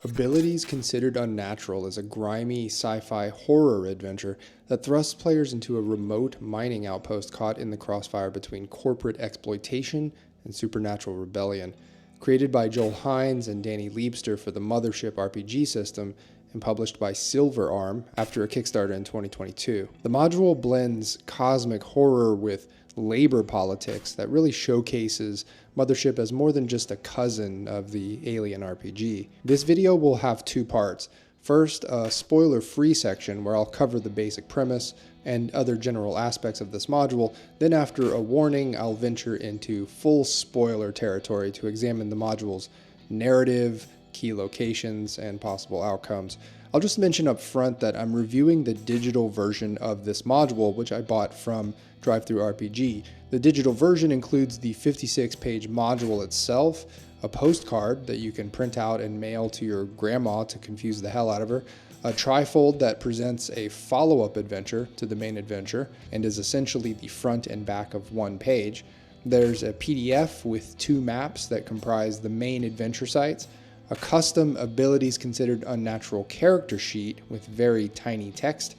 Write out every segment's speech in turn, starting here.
Abilities Considered Unnatural is a grimy sci-fi horror adventure that thrusts players into a remote mining outpost caught in the crossfire between corporate exploitation and supernatural rebellion. Created by Joel Hines and Danny Liebster for the Mothership RPG system and published by Silver Arm after a Kickstarter in 2022. The module blends cosmic horror with labor politics that really showcases Mothership as more than just a cousin of the Alien RPG. This video will have two parts. First, a spoiler-free section where I'll cover the basic premise and other general aspects of this module. Then after a warning, I'll venture into full spoiler territory to examine the module's narrative, key locations, and possible outcomes. I'll just mention up front that I'm reviewing the digital version of this module, which I bought from DriveThruRPG. The digital version includes the 56-page module itself, a postcard that you can print out and mail to your grandma to confuse the hell out of her, a trifold that presents a follow-up adventure to the main adventure and is essentially the front and back of one page. There's a PDF with two maps that comprise the main adventure sites, a custom Abilities Considered Unnatural character sheet with very tiny text,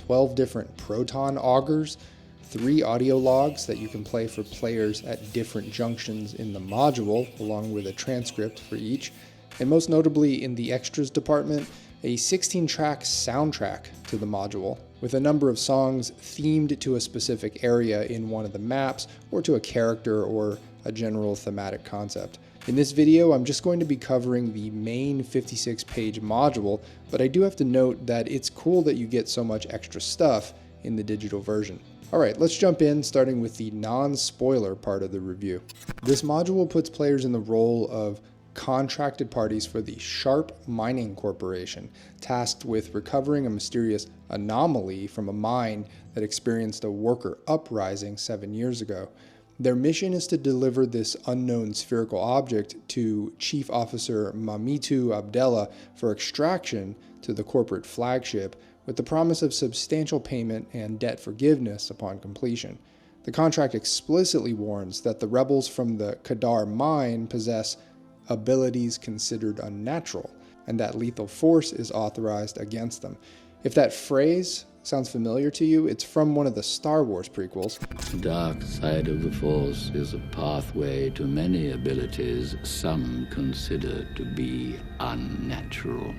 12 different proton augers, 3 audio logs that you can play for players at different junctions in the module, along with a transcript for each, and most notably in the extras department, a 16-track soundtrack to the module, with a number of songs themed to a specific area in one of the maps, or to a character or a general thematic concept. In this video, I'm just going to be covering the main 56-page module, but I do have to note that it's cool that you get so much extra stuff in the digital version. Alright, let's jump in, starting with the non-spoiler part of the review. This module puts players in the role of contracted parties for the Sharp Mining Corporation, tasked with recovering a mysterious anomaly from a mine that experienced a worker uprising 7 years ago. Their mission is to deliver this unknown spherical object to Chief Officer Mamitu Abdella for extraction to the corporate flagship, with the promise of substantial payment and debt forgiveness upon completion. The contract explicitly warns that the rebels from the Kadar mine possess abilities considered unnatural, and that lethal force is authorized against them. If that phrase sounds familiar to you, it's from one of the Star Wars prequels. The dark side of the Force is a pathway to many abilities some consider to be unnatural.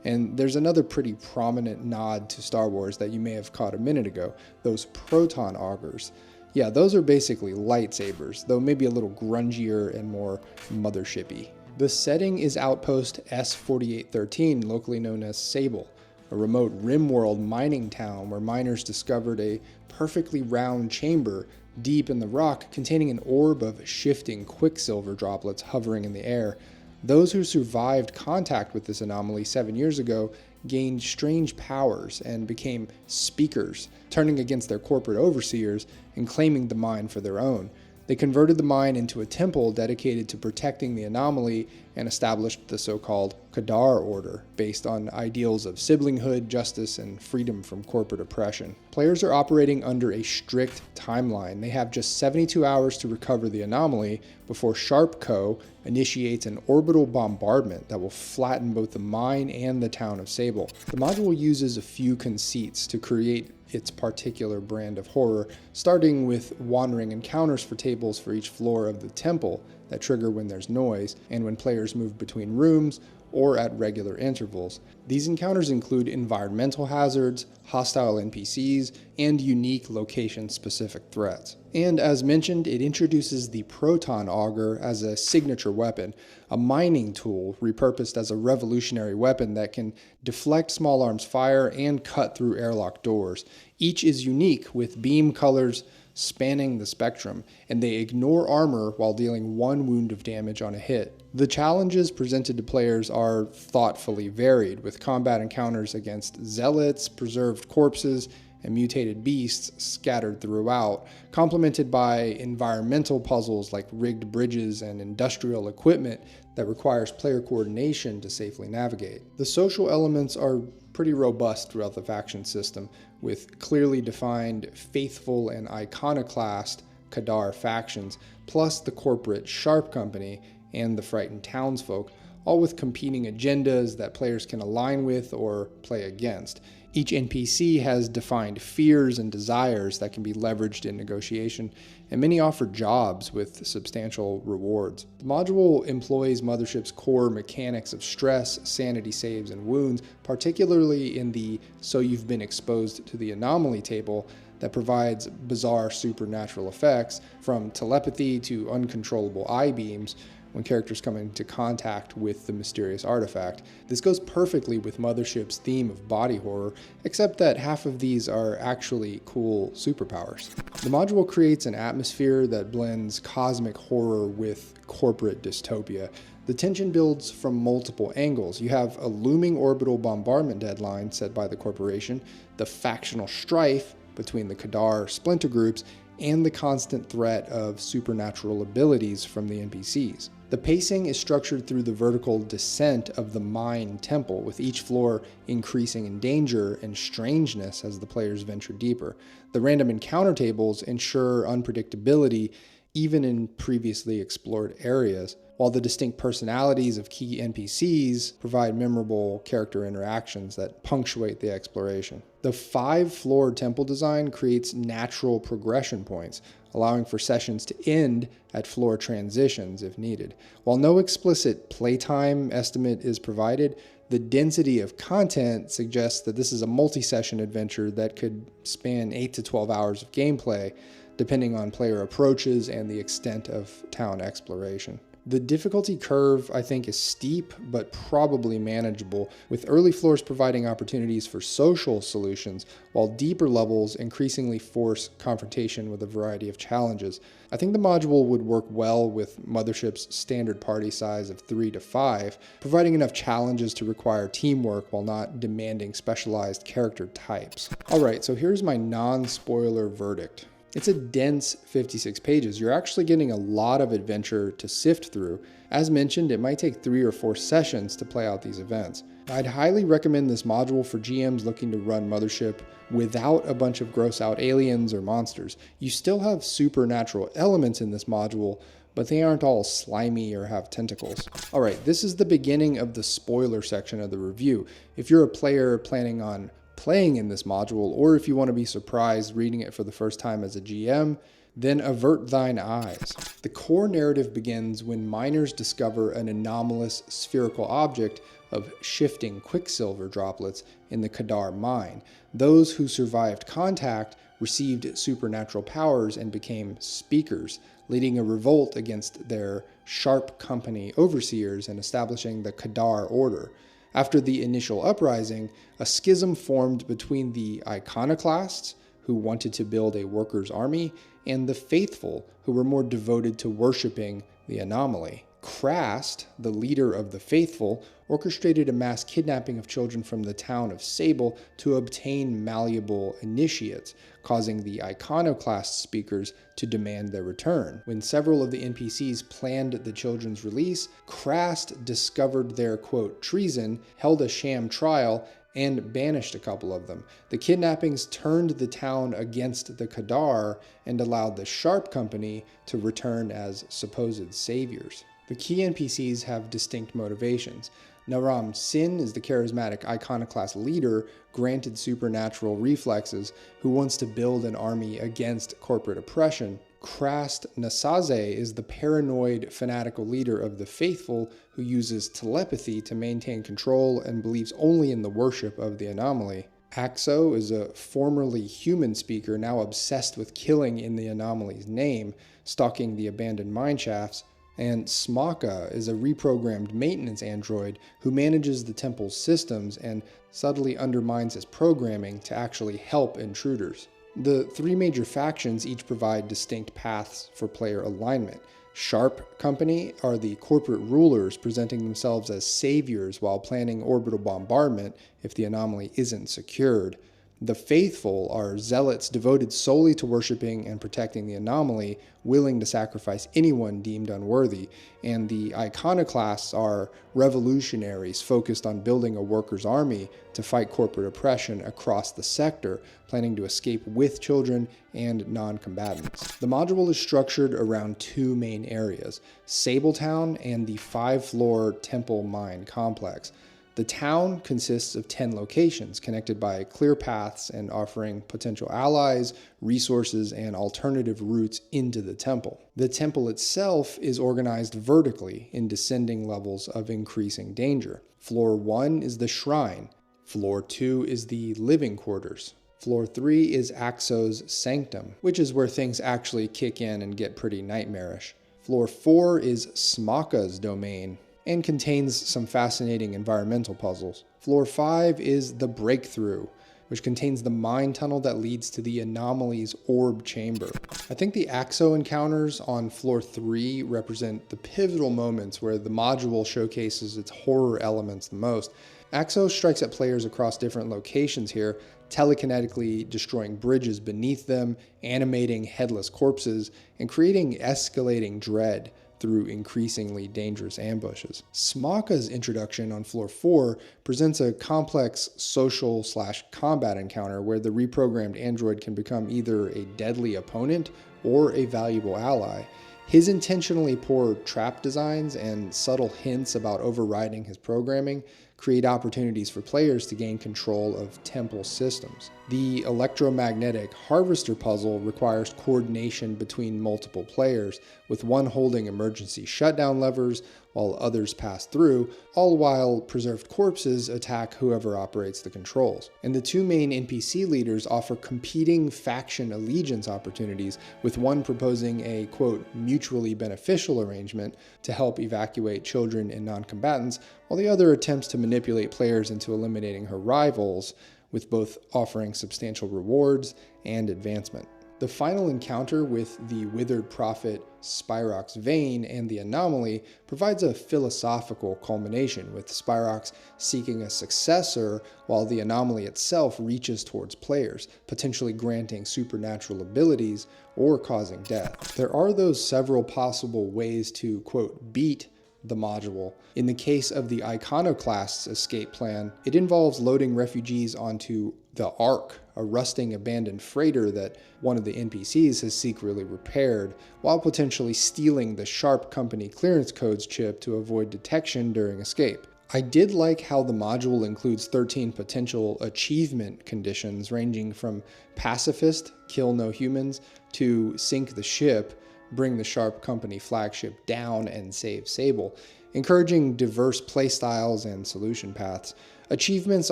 And there's another pretty prominent nod to Star Wars that you may have caught a minute ago, those proton augers. Yeah, those are basically lightsabers, though maybe a little grungier and more mothershipy. The setting is Outpost S-4813, locally known as Sable, a remote rimworld mining town where miners discovered a perfectly round chamber deep in the rock containing an orb of shifting quicksilver droplets hovering in the air. Those who survived contact with this anomaly 7 years ago gained strange powers and became speakers, turning against their corporate overseers and claiming the mine for their own. They converted the mine into a temple dedicated to protecting the anomaly and established the so-called Kadar Order, based on ideals of siblinghood, justice, and freedom from corporate oppression. Players are operating under a strict timeline. They have just 72 hours to recover the anomaly before Sharp Co. initiates an orbital bombardment that will flatten both the mine and the town of Sable. The module uses a few conceits to create its particular brand of horror, starting with wandering encounters for tables for each floor of the temple that trigger when there's noise and when players move between rooms or at regular intervals. These encounters include environmental hazards, hostile NPCs, and unique location-specific threats. And as mentioned, it introduces the Proton Auger as a signature weapon, a mining tool repurposed as a revolutionary weapon that can deflect small arms fire and cut through airlock doors. Each is unique, with beam colors spanning the spectrum, and they ignore armor while dealing 1 wound of damage on a hit. The challenges presented to players are thoughtfully varied, with combat encounters against zealots, preserved corpses, and mutated beasts scattered throughout, complemented by environmental puzzles like rigged bridges and industrial equipment that requires player coordination to safely navigate. The social elements are pretty robust throughout the faction system, with clearly defined faithful and iconoclast Kadar factions, plus the corporate Sharp Company and the frightened townsfolk, all with competing agendas that players can align with or play against. Each NPC has defined fears and desires that can be leveraged in negotiation, and many offer jobs with substantial rewards. The module employs Mothership's core mechanics of stress, sanity saves, and wounds, particularly in the "so you've been exposed to the anomaly" table that provides bizarre supernatural effects, from telepathy to uncontrollable eye beams, when characters come into contact with the mysterious artifact. This goes perfectly with Mothership's theme of body horror, except that half of these are actually cool superpowers. The module creates an atmosphere that blends cosmic horror with corporate dystopia. The tension builds from multiple angles. You have a looming orbital bombardment deadline set by the corporation, the factional strife between the Kadar splinter groups, and the constant threat of supernatural abilities from the NPCs. The pacing is structured through the vertical descent of the Mine Temple, with each floor increasing in danger and strangeness as the players venture deeper. The random encounter tables ensure unpredictability even in previously explored areas, while the distinct personalities of key NPCs provide memorable character interactions that punctuate the exploration. The 5-floor temple design creates natural progression points, allowing for sessions to end at floor transitions if needed. While no explicit playtime estimate is provided, the density of content suggests that this is a multi-session adventure that could span 8 to 12 hours of gameplay, depending on player approaches and the extent of town exploration. The difficulty curve, I think, is steep, but probably manageable, with early floors providing opportunities for social solutions, while deeper levels increasingly force confrontation with a variety of challenges. I think the module would work well with Mothership's standard party size of 3 to 5, providing enough challenges to require teamwork while not demanding specialized character types. Alright, so here's my non-spoiler verdict. It's a dense 56 pages. You're actually getting a lot of adventure to sift through. As mentioned, it might take 3 or 4 sessions to play out these events. I'd highly recommend this module for GMs looking to run Mothership without a bunch of gross out aliens or monsters. You still have supernatural elements in this module, but they aren't all slimy or have tentacles. Alright, this is the beginning of the spoiler section of the review. If you're a player planning on playing in this module, or if you want to be surprised reading it for the first time as a GM, then avert thine eyes. The core narrative begins when miners discover an anomalous spherical object of shifting quicksilver droplets in the Kadar mine. Those who survived contact received supernatural powers and became speakers, leading a revolt against their Sharp Company overseers and establishing the Kadar Order. After the initial uprising, a schism formed between the iconoclasts, who wanted to build a workers' army, and the faithful, who were more devoted to worshipping the anomaly. Krast, the leader of the faithful, orchestrated a mass kidnapping of children from the town of Sable to obtain malleable initiates, causing the iconoclast speakers to demand their return. When several of the NPCs planned the children's release, Krast discovered their, quote, treason, held a sham trial, and banished a couple of them. The kidnappings turned the town against the Kadar and allowed the Sharp Company to return as supposed saviors. The key NPCs have distinct motivations. Naram Sin is the charismatic iconoclast leader granted supernatural reflexes who wants to build an army against corporate oppression. Krast Nasaze is the paranoid fanatical leader of the faithful who uses telepathy to maintain control and believes only in the worship of the anomaly. Axo is a formerly human speaker now obsessed with killing in the anomaly's name, stalking the abandoned mine shafts. And Smaka is a reprogrammed maintenance android who manages the temple's systems and subtly undermines its programming to actually help intruders. The 3 major factions each provide distinct paths for player alignment. Sharp Company are the corporate rulers presenting themselves as saviors while planning orbital bombardment if the anomaly isn't secured. The faithful are zealots devoted solely to worshiping and protecting the anomaly, willing to sacrifice anyone deemed unworthy, and the iconoclasts are revolutionaries focused on building a workers' army to fight corporate oppression across the sector, planning to escape with children and non-combatants. The module is structured around two main areas, Sabletown and the 5-floor Temple Mine complex. The town consists of 10 locations connected by clear paths and offering potential allies, resources, and alternative routes into the temple. The temple itself is organized vertically in descending levels of increasing danger. Floor 1 is the shrine. Floor 2 is the living quarters. Floor 3 is Axo's sanctum, which is where things actually kick in and get pretty nightmarish. Floor 4 is Smaka's domain, and contains some fascinating environmental puzzles. Floor 5 is the Breakthrough, which contains the mine tunnel that leads to the anomaly's orb chamber. I think the Axo encounters on Floor 3 represent the pivotal moments where the module showcases its horror elements the most. Axo strikes at players across different locations here, telekinetically destroying bridges beneath them, animating headless corpses, and creating escalating dread through increasingly dangerous ambushes. Smaka's introduction on Floor 4 presents a complex social/combat encounter where the reprogrammed android can become either a deadly opponent or a valuable ally. His intentionally poor trap designs and subtle hints about overriding his programming create opportunities for players to gain control of temple systems. The electromagnetic harvester puzzle requires coordination between multiple players, with one holding emergency shutdown levers while others pass through, all while preserved corpses attack whoever operates the controls. And the two main NPC leaders offer competing faction allegiance opportunities, with one proposing a, quote, mutually beneficial arrangement to help evacuate children and non-combatants, while the other attempts to manipulate players into eliminating her rivals, with both offering substantial rewards and advancement. The final encounter with the withered prophet Spyrox Vane and the anomaly provides a philosophical culmination, with Spyrox seeking a successor while the anomaly itself reaches towards players, potentially granting supernatural abilities or causing death. There are those several possible ways to, quote, beat the module. In the case of the Iconoclast's escape plan, it involves loading refugees onto the Ark, a rusting abandoned freighter that one of the NPCs has secretly repaired, while potentially stealing the Sharp Company clearance codes chip to avoid detection during escape. I did like how the module includes 13 potential achievement conditions ranging from pacifist, kill no humans, to sink the ship, bring the Sharp Company flagship down, and save Sable, encouraging diverse playstyles and solution paths. Achievements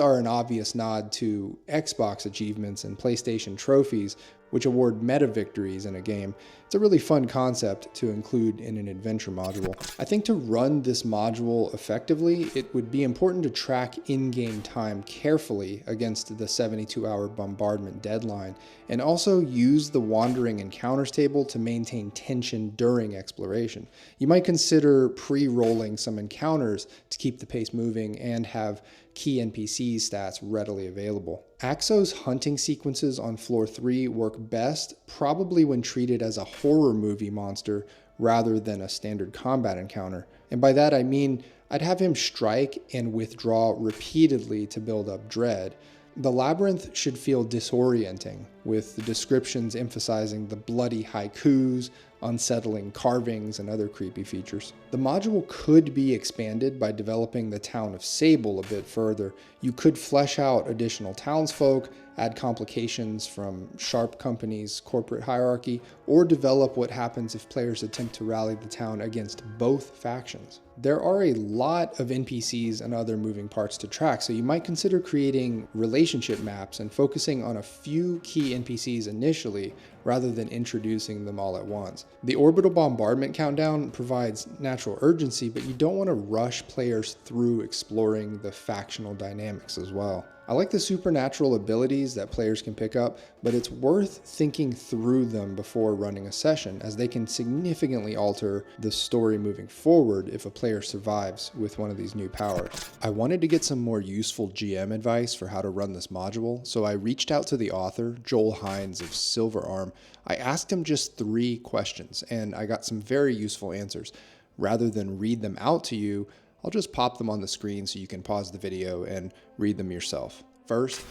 are an obvious nod to Xbox achievements and PlayStation trophies, which award meta victories in a game. It's a really fun concept to include in an adventure module. I think to run this module effectively, it would be important to track in-game time carefully against the 72-hour bombardment deadline, and also use the wandering encounters table to maintain tension during exploration. You might consider pre-rolling some encounters to keep the pace moving and have key NPC stats readily available. Axo's hunting sequences on Floor 3 work best probably when treated as a horror movie monster rather than a standard combat encounter. And by that I mean I'd have him strike and withdraw repeatedly to build up dread. The labyrinth should feel disorienting, with the descriptions emphasizing the bloody haikus, unsettling carvings, and other creepy features. The module could be expanded by developing the town of Sable a bit further. You could flesh out additional townsfolk, add complications from Sharp Company's corporate hierarchy, or develop what happens if players attempt to rally the town against both factions. There are a lot of NPCs and other moving parts to track, so you might consider creating relationship maps and focusing on a few key NPCs initially, rather than introducing them all at once. The orbital bombardment countdown provides natural urgency, but you don't want to rush players through exploring the factional dynamics as well. I like the supernatural abilities that players can pick up, but it's worth thinking through them before running a session, as they can significantly alter the story moving forward if a player survives with one of these new powers. I wanted to get some more useful GM advice for how to run this module, so I reached out to the author, Joel Hines of Silver Arm. I asked him just 3 questions, and I got some very useful answers. Rather than read them out to you, I'll just pop them on the screen so you can pause the video and read them yourself. First,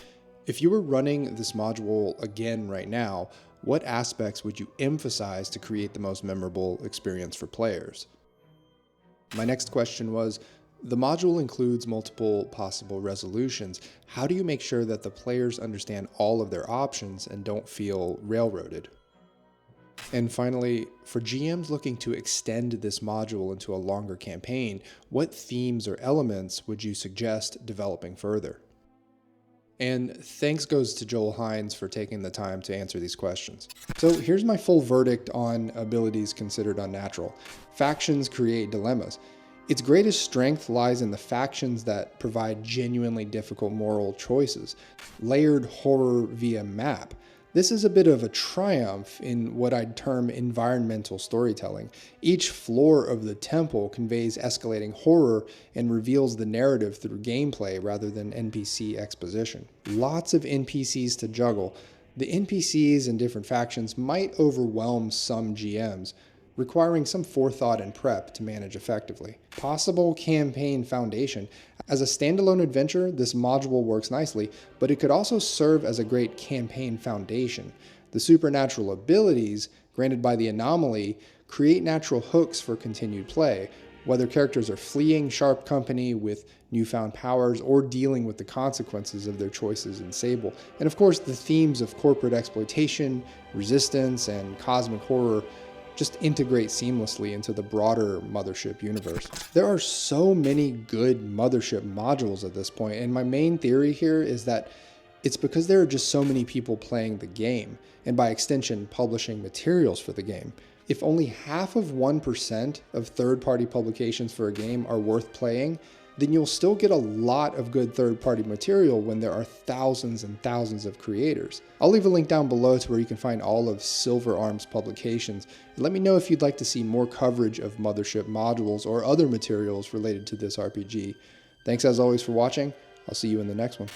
if you were running this module again right now, what aspects would you emphasize to create the most memorable experience for players? My next question was, the module includes multiple possible resolutions. How do you make sure that the players understand all of their options and don't feel railroaded? And finally, for GMs looking to extend this module into a longer campaign, what themes or elements would you suggest developing further? And thanks goes to Joel Hines for taking the time to answer these questions. So here's my full verdict on Abilities Considered Unnatural. Factions create dilemmas. Its greatest strength lies in the factions that provide genuinely difficult moral choices. Layered horror via map. This is a bit of a triumph in what I'd term environmental storytelling. Each floor of the temple conveys escalating horror and reveals the narrative through gameplay rather than NPC exposition. Lots of NPCs to juggle. The NPCs in different factions might overwhelm some GMs, requiring some forethought and prep to manage effectively. Possible campaign foundation. As a standalone adventure, this module works nicely, but it could also serve as a great campaign foundation. The supernatural abilities granted by the anomaly create natural hooks for continued play, whether characters are fleeing sharp company with newfound powers or dealing with the consequences of their choices in Sable. And of course, the themes of corporate exploitation, resistance, and cosmic horror just integrate seamlessly into the broader Mothership universe. There are so many good Mothership modules at this point, and my main theory here is that it's because there are just so many people playing the game, and by extension, publishing materials for the game. If only half of 1% of third-party publications for a game are worth playing, then you'll still get a lot of good third-party material when there are thousands and thousands of creators. I'll leave a link down below to where you can find all of Silver Arm's publications, and let me know if you'd like to see more coverage of Mothership modules or other materials related to this RPG. Thanks as always for watching. I'll see you in the next one.